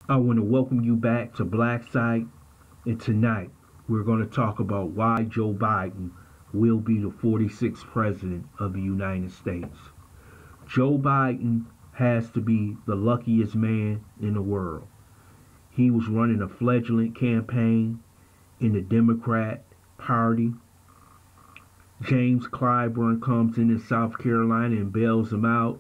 I want to welcome you back to Black Site, and tonight we're going to talk about why Joe Biden will be the 46th President of the United States. Joe Biden has to be the luckiest man in the world. He was running a fledgling campaign in the Democrat Party. James Clyburn comes in South Carolina and bails him out.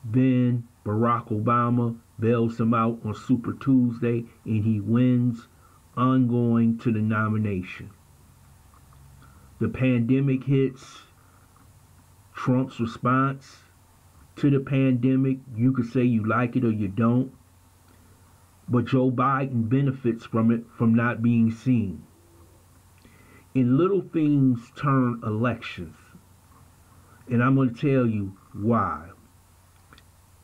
Then Barack Obama bails him out on Super Tuesday and he wins, ongoing to the nomination. The pandemic hits. Trump's response to the pandemic, you could say you like it or you don't, but Joe Biden benefits from it from not being seen. And little things turn elections. And I'm going to tell you why.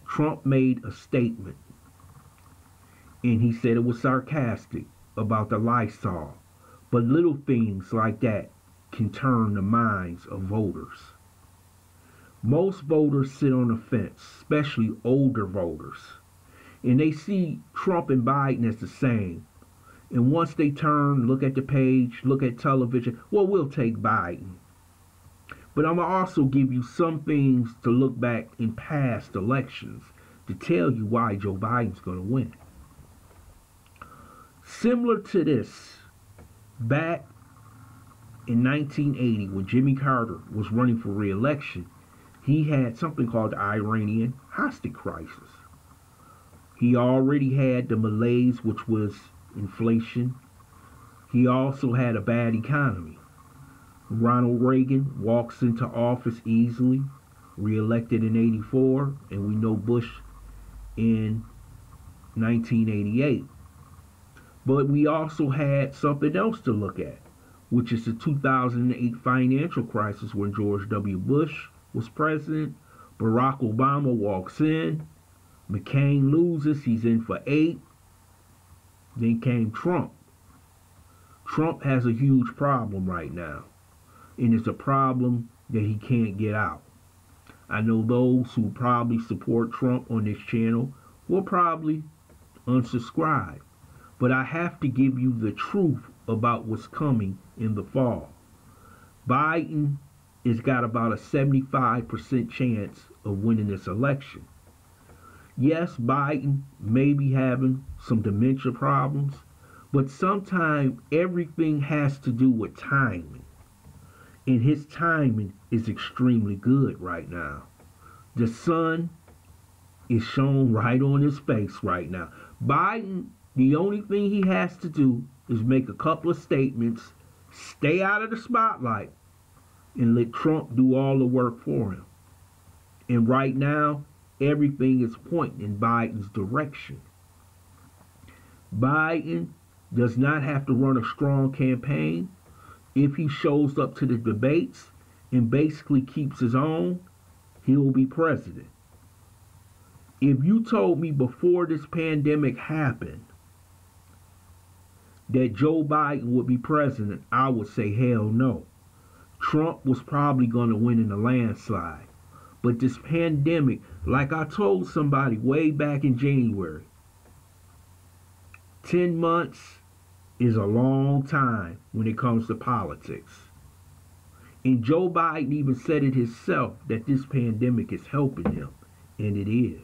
Trump made a statement and he said it was sarcastic about the Lysol. But little things like that can turn the minds of voters. Most voters sit on the fence, especially older voters, and they see Trump and Biden as the same. And once they turn, look at the page, look at television, well, we'll take Biden. But I'm going to also give you some things to look back in past elections to tell you why Joe Biden's going to win. Similar to this, back in 1980, when Jimmy Carter was running for re-election, he had something called the Iranian hostage crisis. He already had the malaise, which was inflation. He also had a bad economy. Ronald Reagan walks into office easily, re-elected in 84, and we know Bush in 1988. But we also had something else to look at, which is the 2008 financial crisis when George W. Bush was president. Barack Obama walks in. McCain loses. He's in for 8. Then came Trump. Trump has a huge problem right now. And it's a problem that he can't get out. I know those who probably support Trump on this channel will probably unsubscribe. But I have to give you the truth about what's coming in the fall. Biden has got about a 75% chance of winning this election. Yes, Biden may be having some dementia problems, but sometimes everything has to do with timing. And his timing is extremely good right now. The sun is shown right on his face right now. Biden, the only thing he has to do is make a couple of statements, stay out of the spotlight, and let Trump do all the work for him. And right now, everything is pointing in Biden's direction. Biden does not have to run a strong campaign. If he shows up to the debates and basically keeps his own, he will be president. If you told me before this pandemic happened that Joe Biden would be president, I would say hell no. Trump was probably going to win in a landslide. But this pandemic, like I told somebody way back in January, 10 months is a long time when it comes to politics. And Joe Biden even said it himself that this pandemic is helping him, and it is.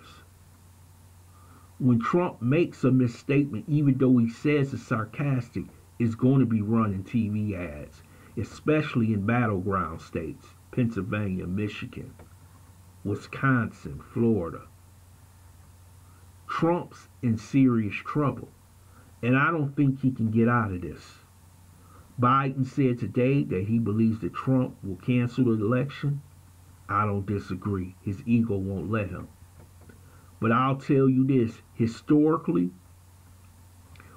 When Trump makes a misstatement, even though he says it's sarcastic, it's going to be running TV ads, especially in battleground states, Pennsylvania, Michigan, Wisconsin, Florida. Trump's in serious trouble, and I don't think he can get out of this. Biden said today that he believes that Trump will cancel the election. I don't disagree. His ego won't let him. But I'll tell you this, historically,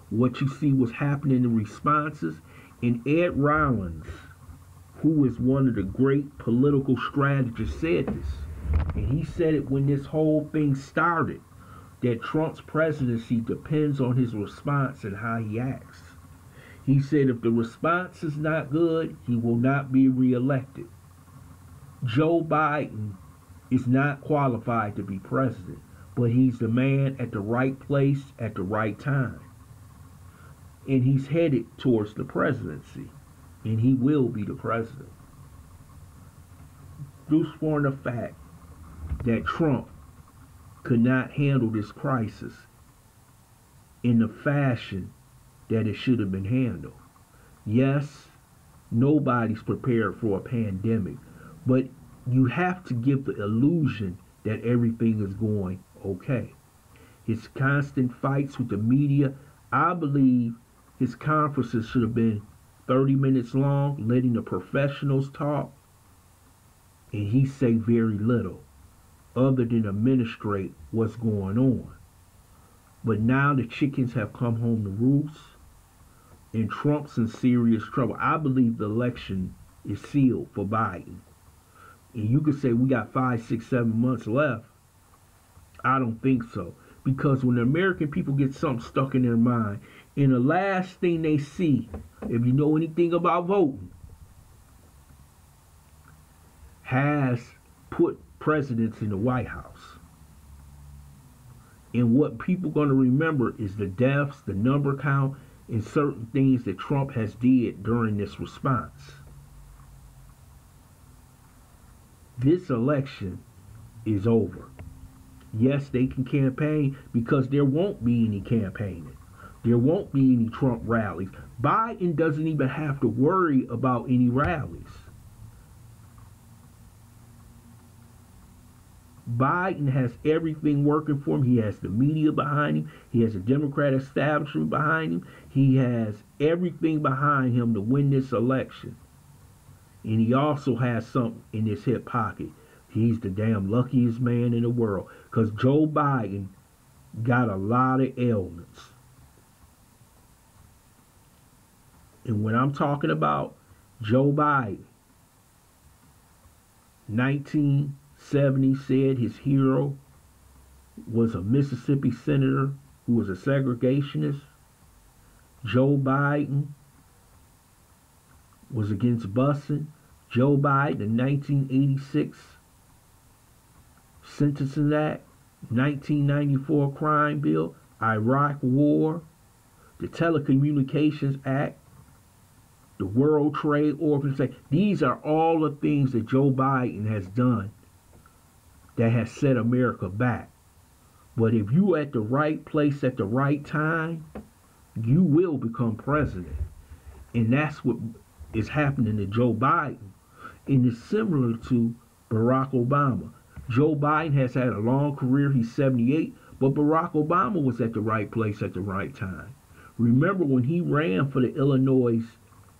what you see was happening in responses, and Ed Rollins, who is one of the great political strategists, said this. And he said it when this whole thing started, that Trump's presidency depends on his response and how he acts. He said if the response is not good, he will not be reelected. Joe Biden is not qualified to be president. but he's the man at the right place at the right time. And he's headed towards the presidency. And he will be the president. Due for the fact that Trump could not handle this crisis in the fashion that it should have been handled. Yes, nobody's prepared for a pandemic, but you have to give the illusion that everything is going okay. His constant fights with the media, I believe his conferences should have been 30 minutes long, letting the professionals talk, and he say very little other than administrate what's going on. But now the chickens have come home to roost, and Trump's in serious trouble. I believe the election is sealed for Biden. And you could say we got 5, 6, 7 months left. I don't think so. Because when the American people get something stuck in their mind, and the last thing they see, if you know anything about voting, has put presidents in the White House. And what people are going to remember is the deaths, the number count, and certain things that Trump has did during this response. This election is over. Yes, they can campaign because there won't be any campaigning. There won't be any Trump rallies. Biden doesn't even have to worry about any rallies. Biden has everything working for him. He has the media behind him. He has the Democrat establishment behind him. He has everything behind him to win this election. And he also has something in his hip pocket. He's the damn luckiest man in the world because Joe Biden got a lot of ailments. And when I'm talking about Joe Biden, 1970 said his hero was a Mississippi senator who was a segregationist. Joe Biden was against busing. Joe Biden, the 1986 Sentencing Act, 1994 Crime Bill, Iraq War, the Telecommunications Act, the World Trade Organization. These are all the things that Joe Biden has done that has set America back. But if you're at the right place at the right time, you will become president. And that's what is happening to Joe Biden. And it's similar to Barack Obama. Joe Biden has had a long career. He's 78, but Barack Obama was at the right place at the right time. Remember when he ran for the Illinois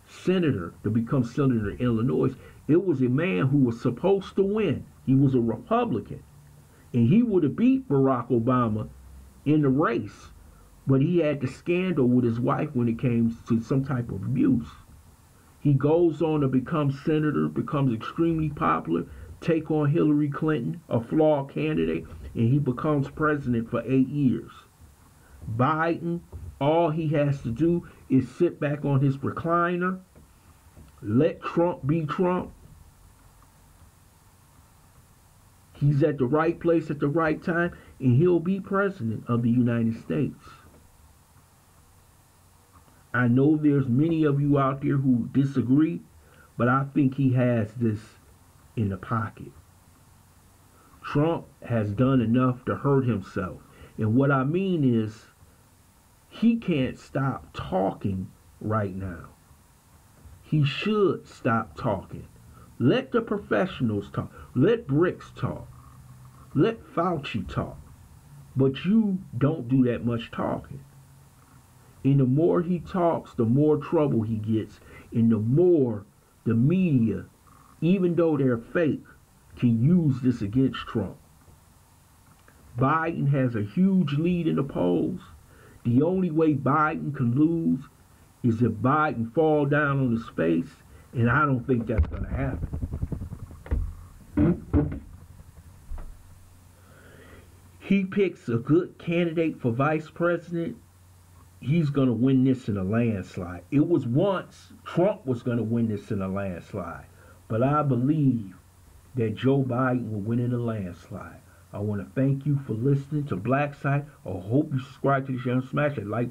senator to become senator in Illinois, it was a man who was supposed to win. He was a Republican, and he would have beat Barack Obama in the race, but he had the scandal with his wife when it came to some type of abuse. He goes on to become senator, becomes extremely popular, take on Hillary Clinton, a flawed candidate, and he becomes president for 8 years. Biden, all he has to do is sit back on his recliner, let Trump be Trump. He's at the right place at the right time, and he'll be president of the United States. I know there's many of you out there who disagree, but I think he has this in the pocket. Trump has done enough to hurt himself. And what I mean is, he can't stop talking right now. He should stop talking. Let the professionals talk. Let Bricks talk. Let Fauci talk. But you don't do that much talking. And the more he talks, the more trouble he gets. And the more the media, even though they're fake, can use this against Trump. Biden has a huge lead in the polls. The only way Biden can lose is if Biden fall down on his face, and I don't think that's going to happen. He picks a good candidate for vice president, he's going to win this in a landslide. It was once Trump was going to win this in a landslide, but I believe that Joe Biden will win in a landslide. I want to thank you for listening to Black Site. I hope you subscribe to the channel, smash that like